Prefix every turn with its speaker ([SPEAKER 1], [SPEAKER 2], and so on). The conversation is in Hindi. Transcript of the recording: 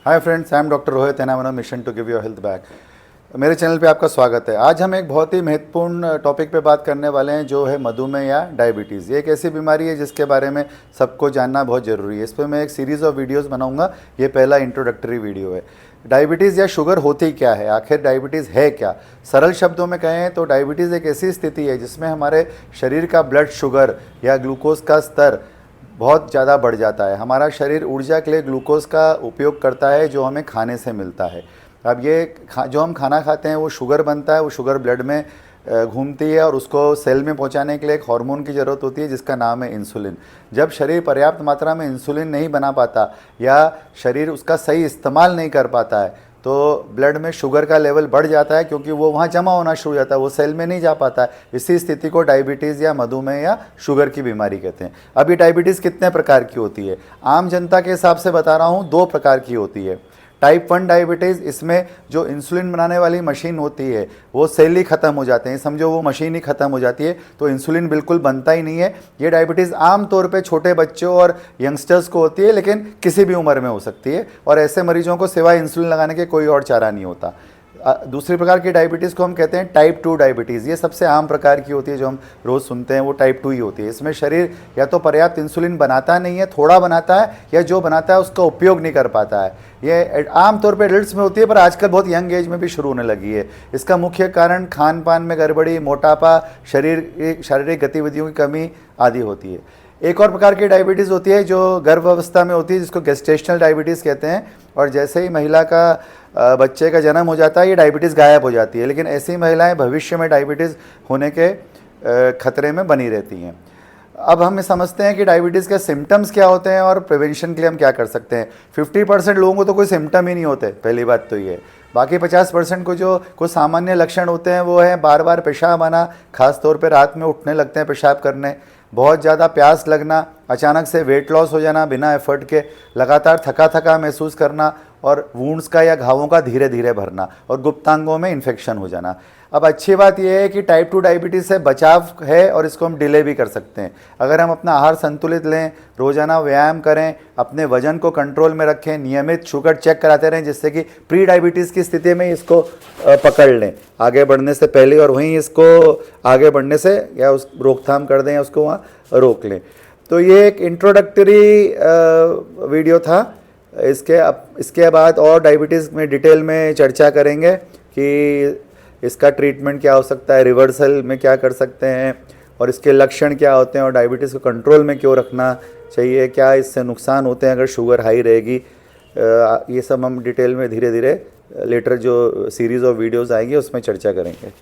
[SPEAKER 1] Hi friends, I am doctor Rohit and I am on a mission to give your health back. मेरे चैनल पे आपका स्वागत है। आज हम एक बहुत ही महत्वपूर्ण टॉपिक पे बात करने वाले हैं, जो है मधुमेह या डायबिटीज़। ये एक ऐसी बीमारी है जिसके बारे में सबको जानना बहुत ज़रूरी है। इस पर मैं एक सीरीज़ ऑफ वीडियोस बनाऊंगा। ये पहला इंट्रोडक्टरी वीडियो है। डायबिटीज़ या शुगर होती क्या है, आखिर डायबिटीज़ है क्या? सरल शब्दों में कहें तो डायबिटीज़ एक ऐसी स्थिति है जिसमें हमारे शरीर का ब्लड शुगर या ग्लूकोज का स्तर बहुत ज़्यादा बढ़ जाता है। हमारा शरीर ऊर्जा के लिए ग्लूकोज का उपयोग करता है, जो हमें खाने से मिलता है। अब ये जो हम खाना खाते हैं वो शुगर बनता है, वो शुगर ब्लड में घूमती है और उसको सेल में पहुंचाने के लिए एक हार्मोन की ज़रूरत होती है जिसका नाम है इंसुलिन। जब शरीर पर्याप्त मात्रा में इंसुलिन नहीं बना पाता या शरीर उसका सही इस्तेमाल नहीं कर पाता है तो ब्लड में शुगर का लेवल बढ़ जाता है, क्योंकि वो वहाँ जमा होना शुरू हो जाता है, वो सेल में नहीं जा पाता है। इसी स्थिति को डायबिटीज़ या मधुमेह या शुगर की बीमारी कहते हैं। अब ये डायबिटीज़ कितने प्रकार की होती है? आम जनता के हिसाब से बता रहा हूँ, 2 प्रकार की होती है। टाइप 1 डायबिटीज़, इसमें जो इंसुलिन बनाने वाली मशीन होती है वो सेल ही ख़त्म हो जाते हैं, समझो वो मशीन ही ख़त्म हो जाती है, तो इंसुलिन बिल्कुल बनता ही नहीं है। ये डायबिटीज़ आम तौर पे छोटे बच्चों और यंगस्टर्स को होती है, लेकिन किसी भी उम्र में हो सकती है, और ऐसे मरीजों को सिवाय इंसुलिन लगाने के कोई और चारा नहीं होता। दूसरी प्रकार की डायबिटीज़ को हम कहते हैं टाइप 2 डायबिटीज़। ये सबसे आम प्रकार की होती है, जो हम रोज़ सुनते हैं, वो टाइप 2 ही होती है। इसमें शरीर या तो पर्याप्त इंसुलिन बनाता नहीं है, थोड़ा बनाता है, या जो बनाता है उसका उपयोग नहीं कर पाता है। ये आम तौर पे एडल्ट्स में होती है, पर आजकल बहुत यंग एज में भी शुरू होने लगी है। इसका मुख्य कारण खान पान में गड़बड़ी, मोटापा, शारीरिक गतिविधियों की कमी आदि होती है। एक और प्रकार की डायबिटीज़ होती है जो गर्भावस्था में होती है, जिसको गेस्टेशनल डायबिटीज़ कहते हैं, और जैसे ही महिला का बच्चे का जन्म हो जाता है ये डायबिटीज़ गायब हो जाती है। लेकिन ऐसी महिलाएं भविष्य में डायबिटीज़ होने के खतरे में बनी रहती हैं। अब हम समझते हैं कि डायबिटीज़ के सिम्टम्स क्या होते हैं और प्रिवेंशन के लिए हम क्या कर सकते हैं। 50% लोगों को तो कोई सिम्टम ही नहीं होते, पहली बात तो ये। बाकी 50% को जो कुछ सामान्य लक्षण होते हैं वो है बार बार पेशाब आना, खास तौर पे रात में उठने लगते हैं पेशाब करने, बहुत ज़्यादा प्यास लगना, अचानक से वेट लॉस हो जाना बिना एफर्ट के, लगातार थका थका महसूस करना, और वुंड्स का या घावों का धीरे धीरे भरना, और गुप्तांगों में इन्फेक्शन हो जाना। अब अच्छी बात यह है कि टाइप 2 डायबिटीज़ से बचाव है और इसको हम डिले भी कर सकते हैं। अगर हम अपना आहार संतुलित लें, रोज़ाना व्यायाम करें, अपने वजन को कंट्रोल में रखें, नियमित शुगर चेक कराते रहें, जिससे कि प्री डायबिटीज़ की स्थिति में इसको पकड़ लें आगे बढ़ने से पहले, और वहीं इसको आगे बढ़ने से या उस रोकथाम कर दें या उसको वहाँ रोक लें। तो ये एक इंट्रोडक्टरी वीडियो था। इसके बाद और डायबिटीज़ में डिटेल में चर्चा करेंगे कि इसका ट्रीटमेंट क्या हो सकता है, रिवर्सल में क्या कर सकते हैं, और इसके लक्षण क्या होते हैं, और डायबिटीज़ को कंट्रोल में क्यों रखना चाहिए, क्या इससे नुकसान होते हैं अगर शुगर हाई रहेगी। ये सब हम डिटेल में धीरे धीरे लेटर जो सीरीज़ ऑफ वीडियोज़ आएंगी उसमें चर्चा करेंगे।